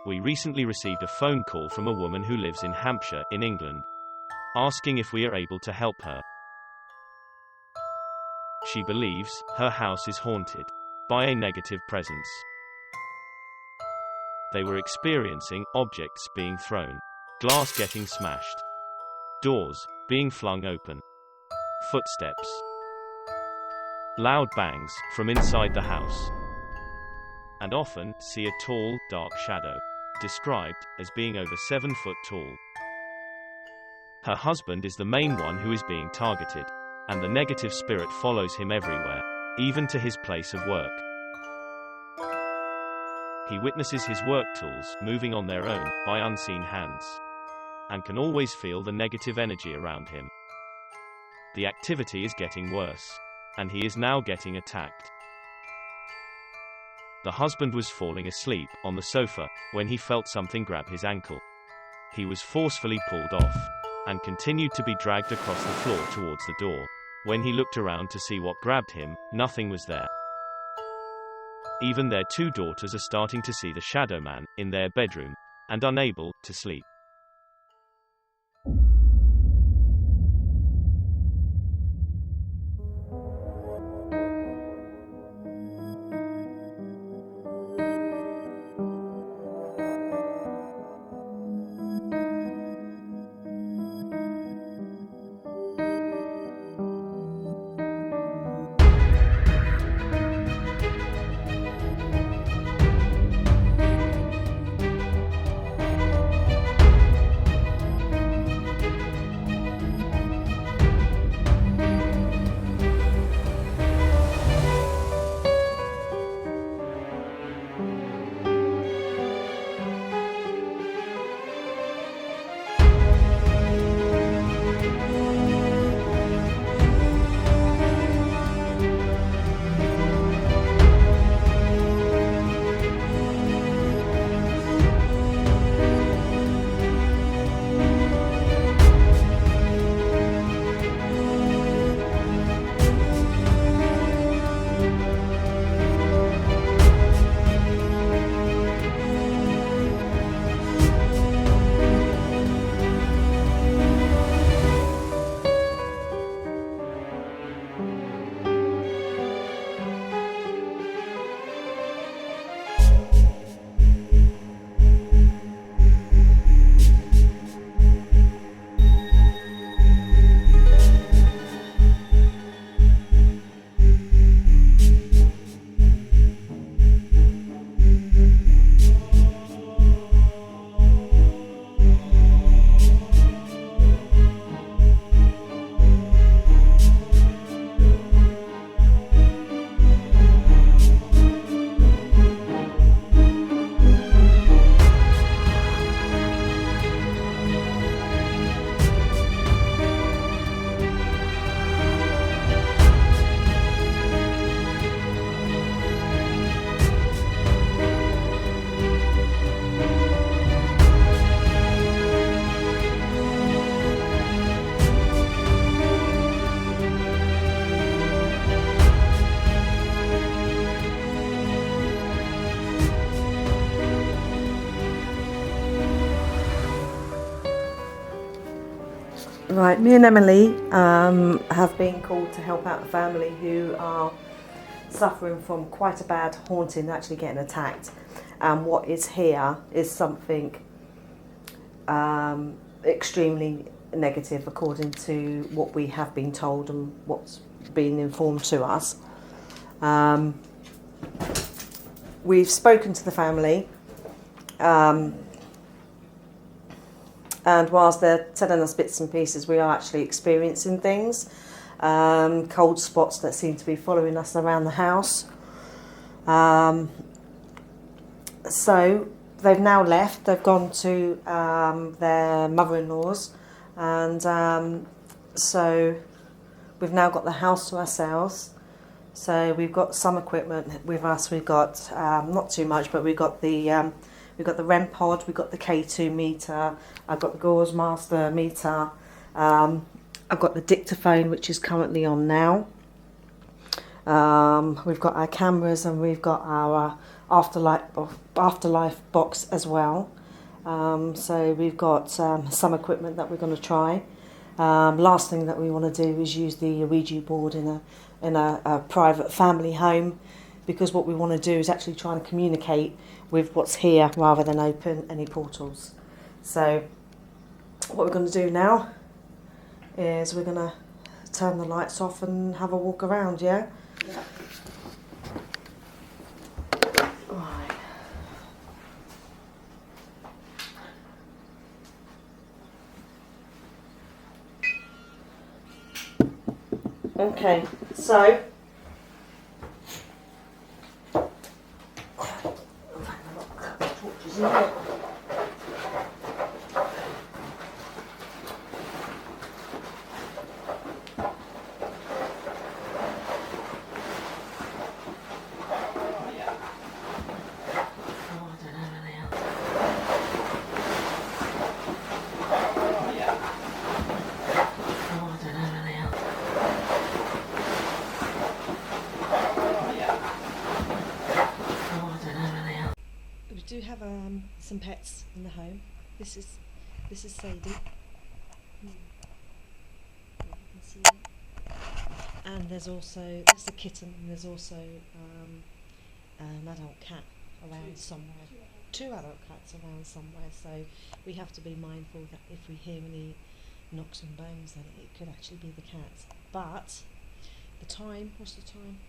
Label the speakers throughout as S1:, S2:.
S1: We recently received a phone call from a woman who lives in Hampshire, in England, asking if we are able to help her. She believes her house is haunted by a negative presence. They were experiencing objects being thrown, glass getting smashed, doors being flung open, footsteps, loud bangs from inside the house, and often see a tall, dark shadow, described as being over 7 foot tall. Her husband is the main one who is being targeted, and the negative spirit follows him everywhere, even to his place of work. He witnesses his work tools moving on their own, by unseen hands, and can always feel the negative energy around him. The activity is getting worse, and he is now getting attacked. The husband was falling asleep on the sofa when he felt something grab his ankle. He was forcefully pulled off, and continued to be dragged across the floor towards the door. When he looked around to see what grabbed him, nothing was there. Even their 2 daughters are starting to see the shadow man in their bedroom, and unable to sleep.
S2: Right, me and Emily have been called to help out a family who are suffering from quite a bad haunting, actually getting attacked. And what is here is something extremely negative according to what we have been told and what's been informed to us. We've spoken to the family, and whilst they're telling us bits and pieces, we are actually experiencing things, cold spots that seem to be following us around the house. So they've now left, they've gone to their mother-in-law's, and so we've now got the house to ourselves. So we've got some equipment with us. We've got not too much, but we've got the REM pod, we've got the K2 meter, I've got the Gauze Master meter, I've got the dictaphone, which is currently on now. We've got our cameras and we've got our afterlife box as well. So we've got some equipment that we're going to try. Last thing that we want to do is use the Ouija board in a private family home, because what we want to do is actually try and communicate with what's here rather than open any portals. So what we're going to do now is we're going to turn the lights off and have a walk around, yeah?
S3: Yeah.
S2: Right. Okay, so we do have some pets in the home. This is Sadie. You can see her. And there's a kitten, and there's also an adult cat around somewhere. Two adult cats around somewhere. So we have to be mindful that if we hear any knocks and bangs, then it could actually be the cats. But the time, what's the time?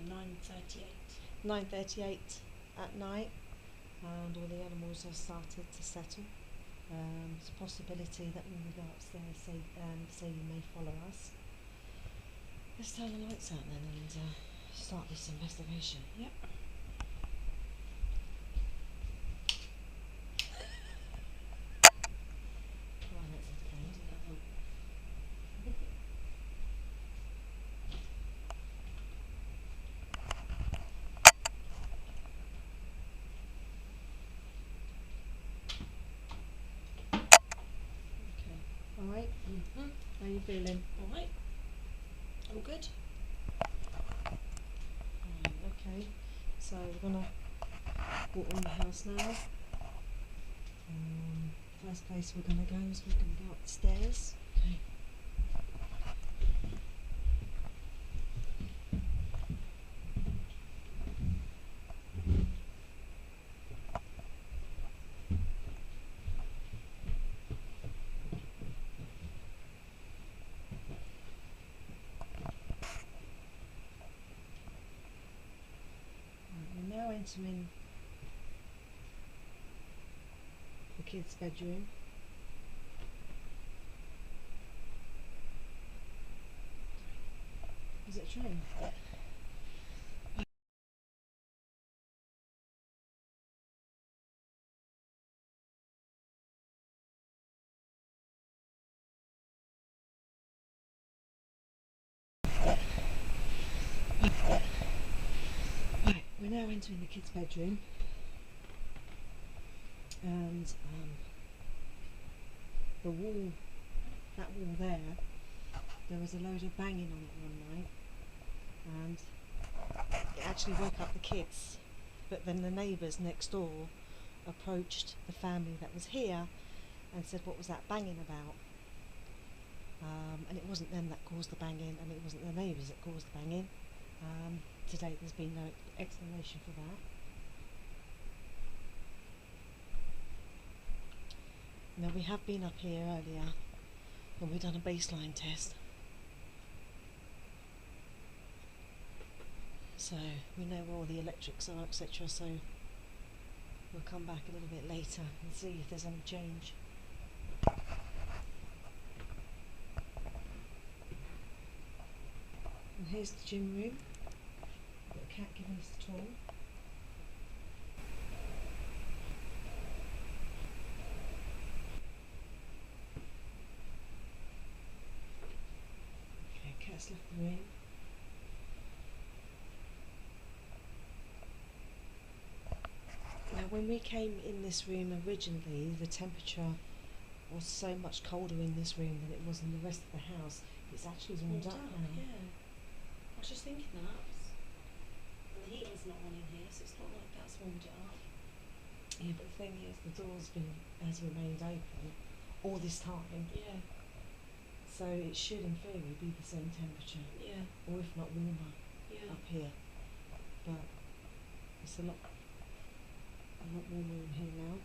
S3: 9:38.
S2: 9:38 at night, and all the animals have started to settle. There's a possibility that when we go upstairs, Sadie may follow us. Let's turn the lights out then and start this investigation.
S3: Yep.
S2: Right, okay. All right.
S3: Mm-hmm.
S2: How are you feeling?
S3: All right. All good.
S2: Right, okay. So we're gonna walk around the house now. First place we're gonna go is we're gonna go upstairs.
S3: Okay.
S2: We're now entering the kids' bedroom. Is it a train?
S3: Yeah.
S2: Right, we're now entering the kids' bedroom, and that wall there was a load of banging on it one night, and it actually woke up the kids. But then the neighbours next door approached the family that was here and said, what was that banging about? And it wasn't them that caused the banging, and it wasn't the neighbours that caused the banging. To date there's been no explanation for that. Now we have been up here earlier when we've done a baseline test, so we know where all the electrics are, etc. So we'll come back a little bit later and see if there's any change. And here's the gym room. Got a cat giving us the tour. Okay, cat's left the room. Now when we came in this room originally, the temperature was so much colder in this room than it was in the rest of the house. It's actually warmed up now.
S3: Yeah. I was just thinking that. the heating's not on in here, so it's not like that's warmed it up.
S2: Yeah, but the thing is, the has remained open all this time,
S3: Yeah,
S2: so it should, in theory, be the same temperature,
S3: yeah,
S2: or if not warmer,
S3: yeah.
S2: up here. But it's a lot warmer in here now.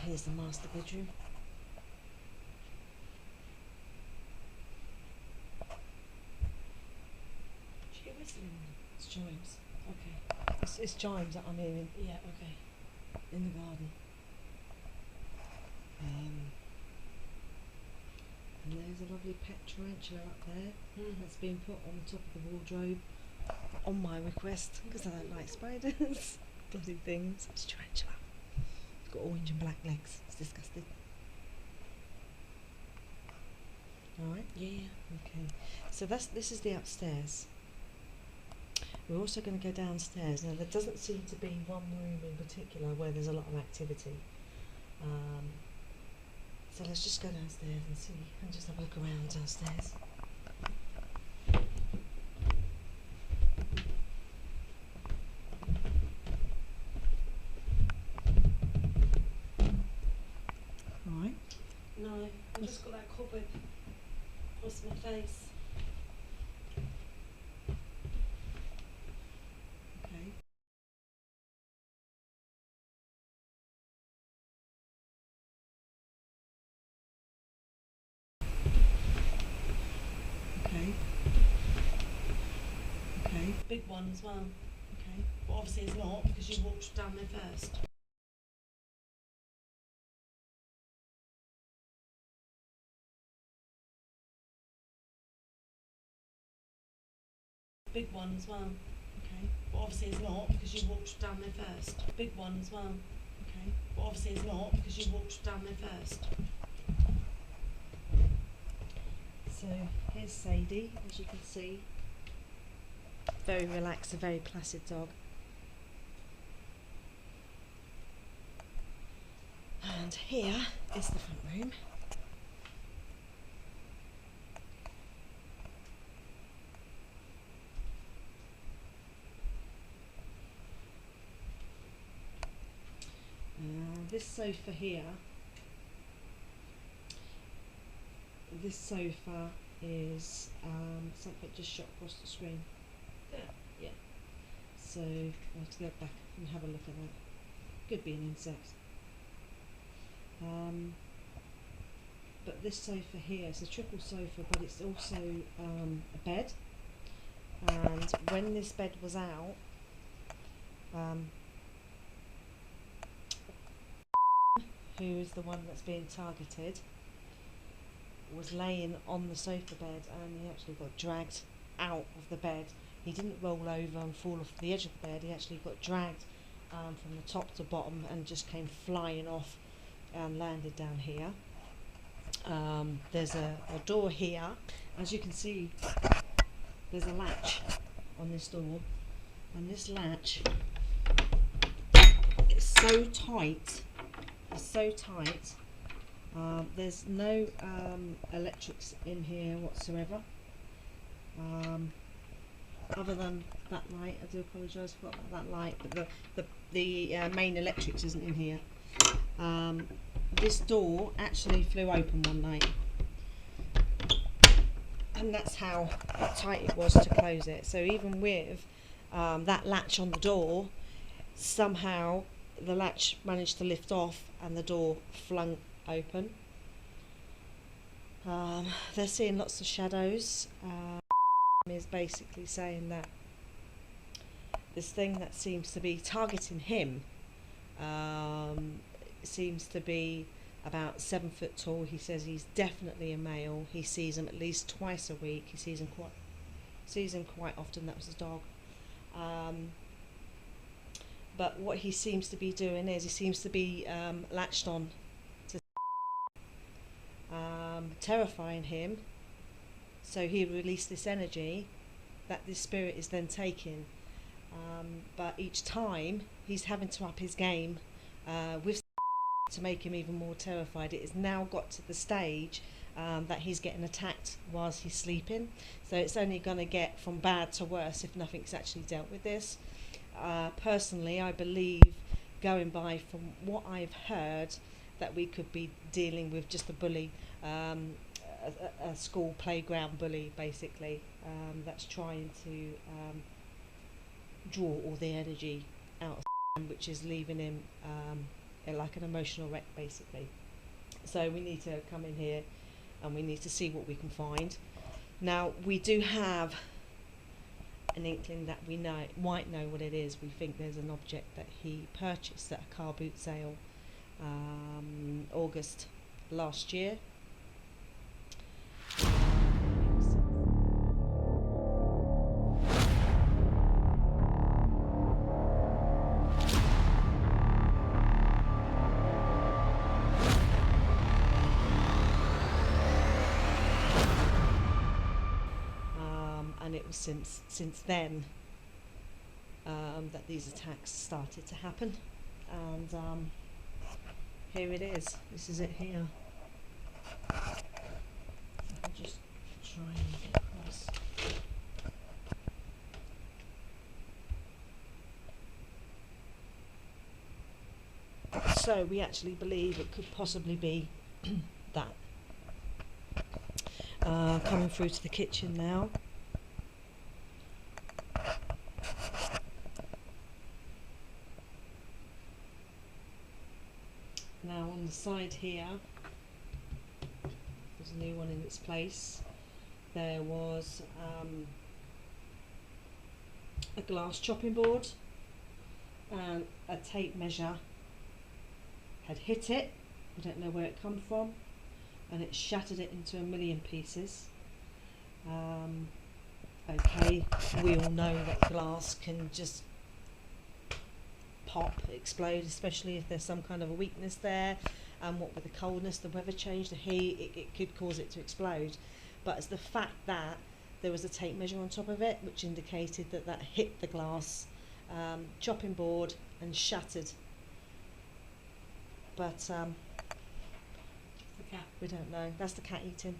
S2: Here's the master bedroom.
S3: Did you get whistling?
S2: It's chimes.
S3: Okay.
S2: It's chimes that I'm hearing
S3: Yeah, okay.
S2: in the garden. And there's a lovely pet tarantula up there that's been put on the top of the wardrobe on my request because I don't like spiders. Bloody things. It's a tarantula. It's got orange and black legs. It's disgusting. Alright?
S3: Yeah.
S2: Okay. So this is the upstairs. We're also going to go downstairs. Now there doesn't seem to be one room in particular where there's a lot of activity. So let's just go downstairs and see, and just have a look around downstairs. Right.
S3: No, I've just got that cobweb across my face.
S2: Okay. Okay. Okay.
S3: Big one as well.
S2: Okay.
S3: But obviously it's not because you walked down there first. Big one as well.
S2: Okay.
S3: But obviously it's not because you walked down there first. Big one as well.
S2: Okay.
S3: But obviously it's not because you walked down there first.
S2: So here's Sadie, as you can see. Very relaxed, a very placid dog. And here is the front room. This sofa here, this sofa is something just shot across the screen.
S3: Yeah.
S2: So I'll have to go back and have a look at that. Could be an insect. But this sofa here is a triple sofa, but it's also a bed. And when this bed was out, who is the one that's being targeted, was laying on the sofa bed, and he actually got dragged out of the bed. He didn't roll over and fall off the edge of the bed. He actually got dragged from the top to bottom and just came flying off and landed down here. There's a door here. As you can see, there's a latch on this door, and this latch is so tight. It's so tight. There's no electrics in here whatsoever. Other than that light, I do apologise for that light, but the main electrics isn't in here. This door actually flew open one night, and that's how tight it was to close it. So even with that latch on the door, somehow the latch managed to lift off and the door flung open. They're seeing lots of shadows. Is basically saying that this thing that seems to be targeting him seems to be about 7 foot tall. He says he's definitely a male. He sees him at least twice a week. He sees him quite often. That was his dog. But what he seems to be doing is he seems to be latched on to terrifying him. So he released this energy that this spirit is then taking. But each time he's having to up his game with to make him even more terrified. It has now got to the stage that he's getting attacked whilst he's sleeping. So it's only going to get from bad to worse if nothing's actually dealt with this. Personally, I believe, going by from what I've heard, that we could be dealing with just a bully, a school playground bully, basically, that's trying to draw all the energy out of him, which is leaving him like an emotional wreck, basically. So we need to come in here and we need to see what we can find. Now, we do have an inkling that we might know what it is. We think there's an object that he purchased at a car boot sale August last year. And it was since then that these attacks started to happen, and here it is. This is it here. I'll just try and get across. So we actually believe it could possibly be that. Coming through to the kitchen now. Now on the side here, there's a new one in its place. There was a glass chopping board, and a tape measure had hit it. I don't know where it come from, and it shattered it into a million pieces. Okay, we all know that glass can just pop, explode, especially if there's some kind of a weakness there, and what with the coldness, the weather change, the heat, it could cause it to explode. But it's the fact that there was a tape measure on top of it, which indicated that that hit the glass chopping board and shattered. But
S3: The cat.
S2: we don't know. That's the cat eating.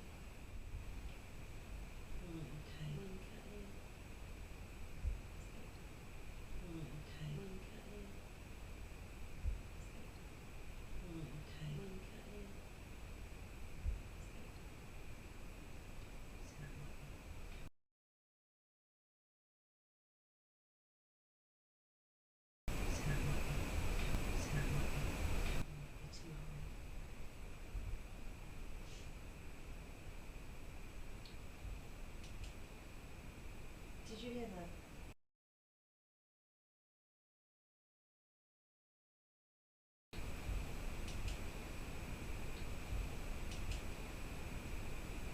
S2: Did you hear that?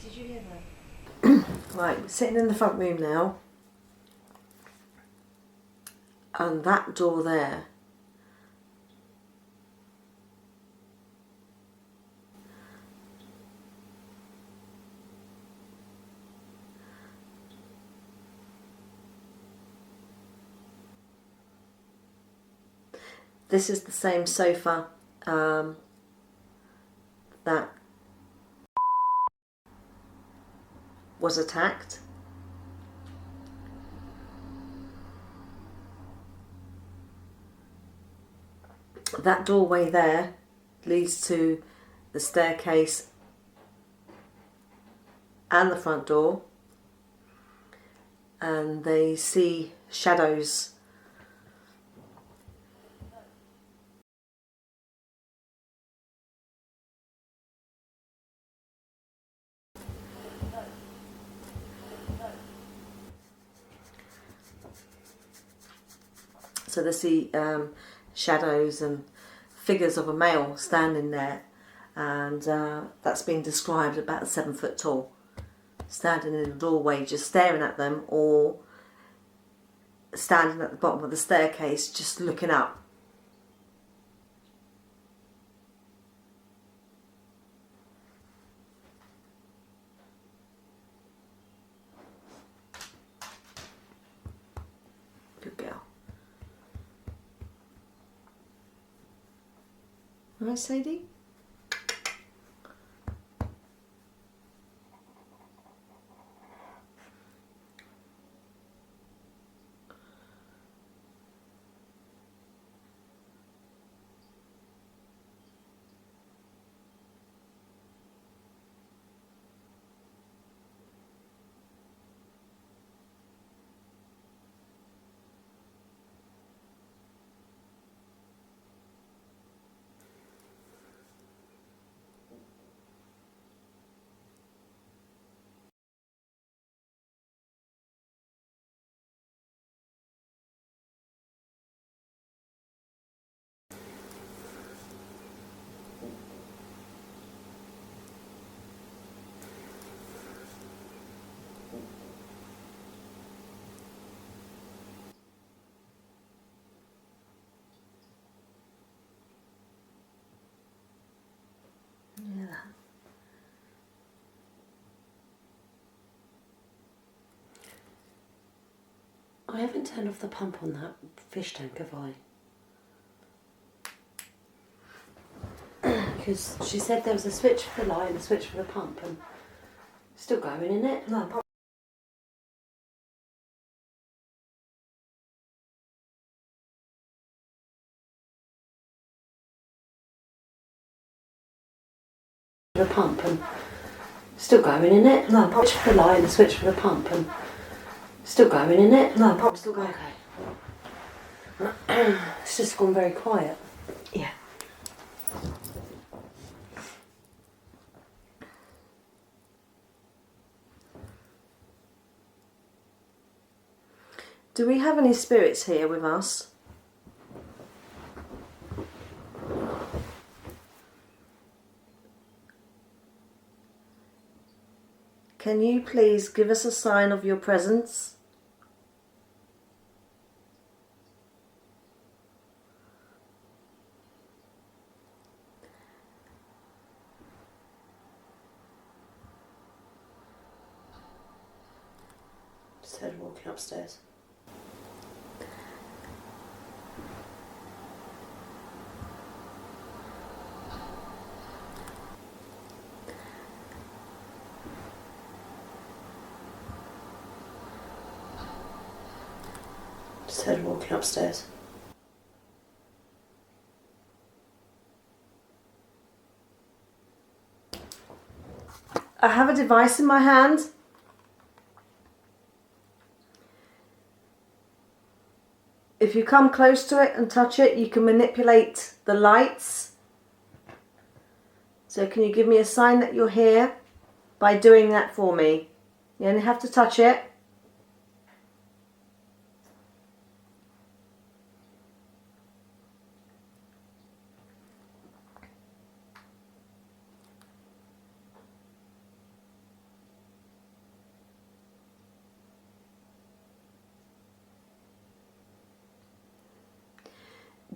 S2: Did you hear that? Right, we're sitting in the front room now, and that door there, this is the same sofa that was attacked. That doorway there leads to the staircase and the front door, and they see shadows. So they see shadows and figures of a male standing there, and that's been described about 7 foot tall, standing in the doorway just staring at them, or standing at the bottom of the staircase just looking up. Good girl. All right, Sadie? Yeah.
S4: I haven't turned off the pump on that fish tank, have I? Because she said there was a switch for the light and a switch for the pump, and it's still going, isn't it?
S2: No, pop.
S4: The pump, and still going, isn't it?
S2: No, pop.
S4: Switch for the light and a switch for the pump, and still going, isn't it?
S2: No, pop. Still going.
S4: Okay. It's just gone very quiet.
S2: Yeah. Do we have any spirits here with us? Can you please give us a sign of your presence?
S4: Just heard her walking upstairs. Just heard her walking upstairs.
S2: I have a device in my hand. If you come close to it and touch it, you can manipulate the lights. So can you give me a sign that you're here by doing that for me? You only have to touch it.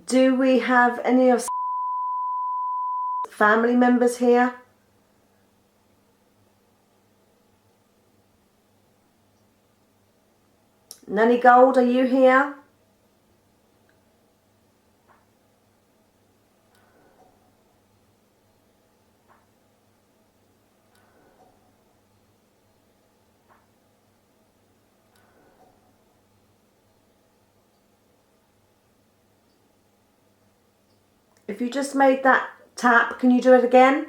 S2: Do we have any of family members here? Nanny Gold, are you here? If you just made that tap, can you do it again?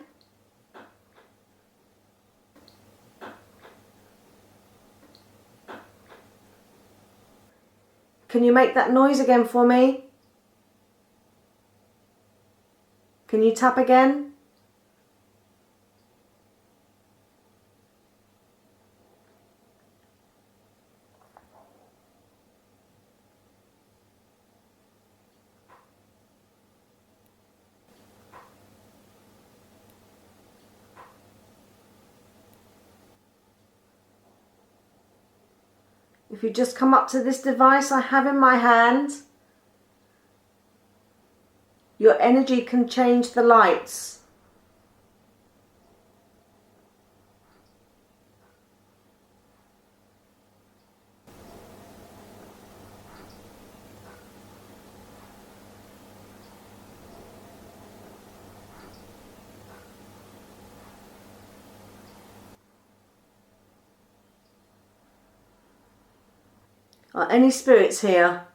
S2: Can you make that noise again for me? Can you tap again? If you just come up to this device I have in my hand, your energy can change the lights. Are any spirits here?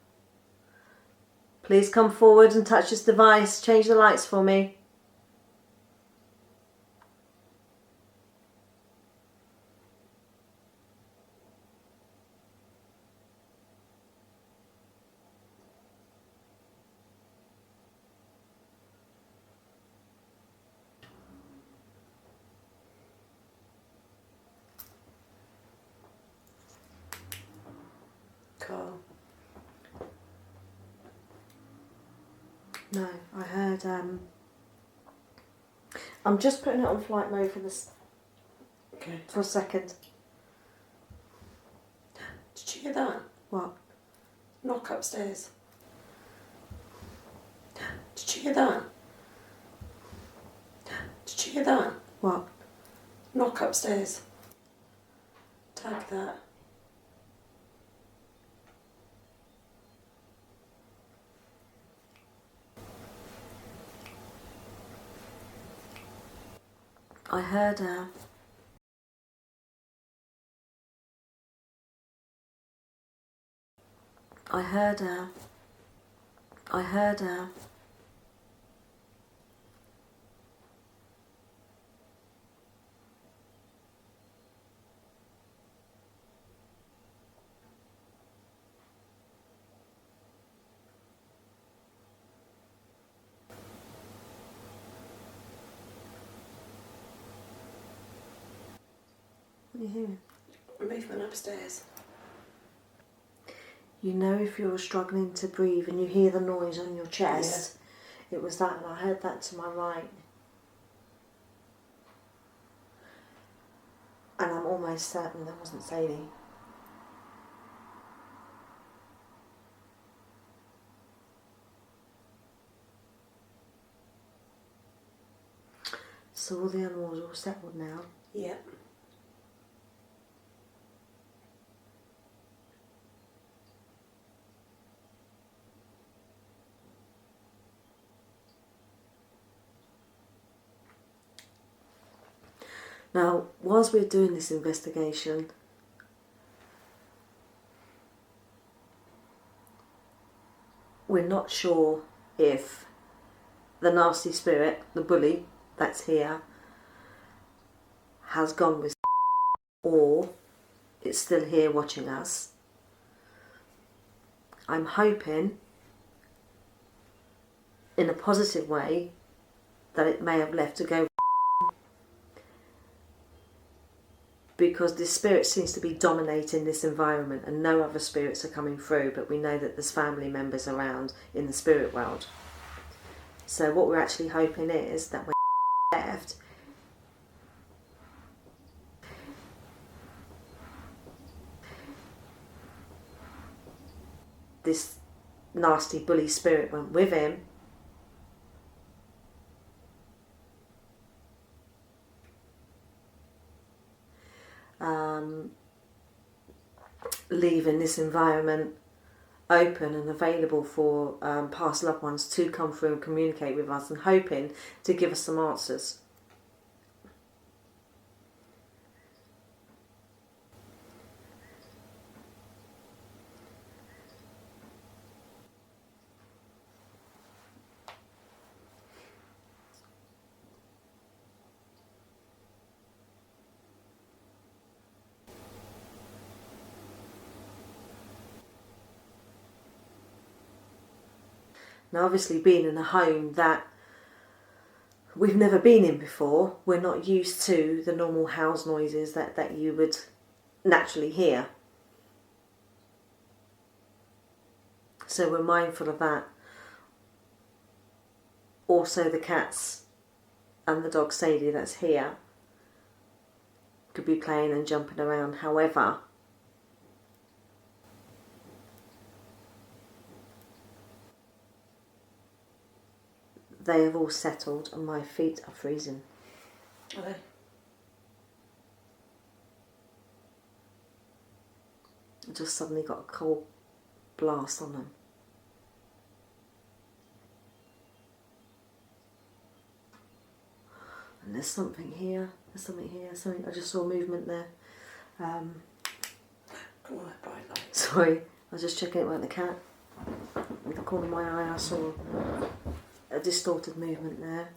S2: Please come forward and touch this device. Change the lights for me.
S4: Cool.
S2: No, I heard. I'm just putting it on flight mode for this
S4: Okay.
S2: for a second.
S4: Did you hear that?
S2: What?
S4: Knock upstairs. Did you hear that? Did you hear that?
S2: What?
S4: Knock upstairs. Tag that.
S2: I heard. I heard. I heard. What are you hearing?
S4: Movement upstairs.
S2: You know, if you're struggling to breathe and you hear the noise on your chest, it was that, and I heard that to my right. And I'm almost certain that wasn't Sadie. So all the animals are all settled now.
S4: Yeah.
S2: Now, whilst we're doing this investigation, we're not sure if the nasty spirit, the bully that's here, has gone with or it's still here watching us. I'm hoping, in a positive way, that it may have left to go, because this spirit seems to be dominating this environment and no other spirits are coming through, but we know that there's family members around in the spirit world. So what we're actually hoping is that when left, this nasty bully spirit went with him, leaving this environment open and available for past loved ones to come through and communicate with us, and hoping to give us some answers. Now, obviously, being in a home that we've never been in before, we're not used to the normal house noises that you would naturally hear. So we're mindful of that. Also, the cats and the dog Sadie that's here could be playing and jumping around. However, they have all settled and my feet are freezing.
S4: Are they?
S2: I just suddenly got a cold blast on them. And there's something here, something, I just saw movement there.
S4: Come on, bright light.
S2: Sorry, I was just checking it weren't the cat. With the corner of my eye I saw a distorted movement there.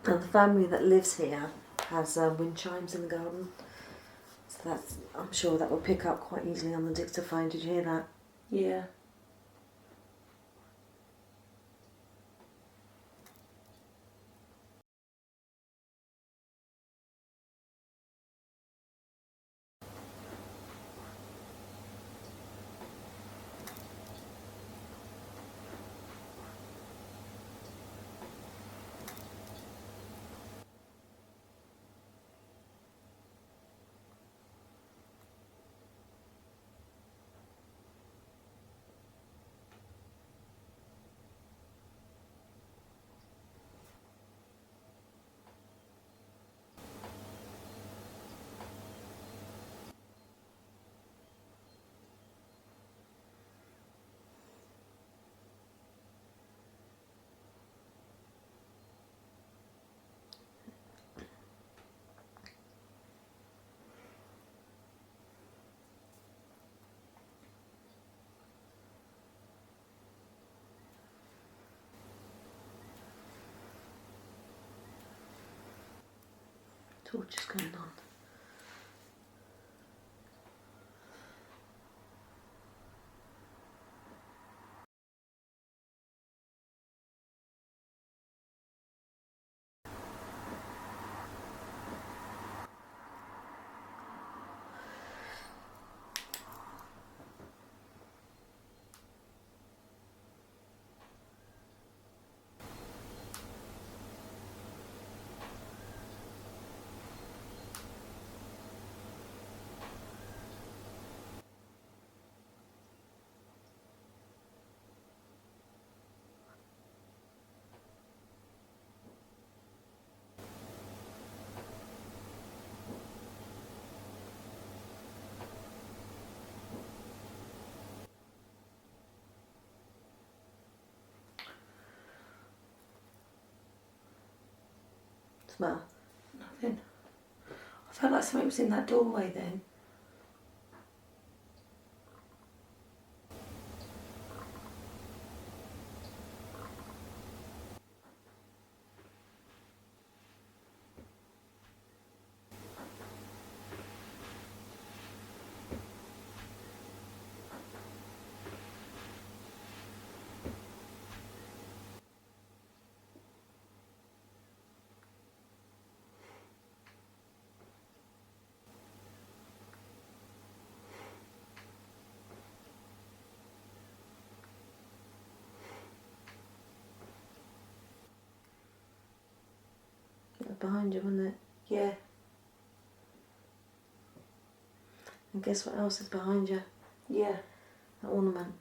S2: And the family that lives here has wind chimes in the garden. So that's, I'm sure that will pick up quite easily on the dictaphone. Did you hear that?
S4: Yeah.
S2: Torch is going on. What's the matter?
S4: Nothing. I felt like something was in that doorway then.
S2: It was behind you, wasn't it?
S4: Yeah.
S2: And guess what else is behind you?
S4: Yeah.
S2: That ornament.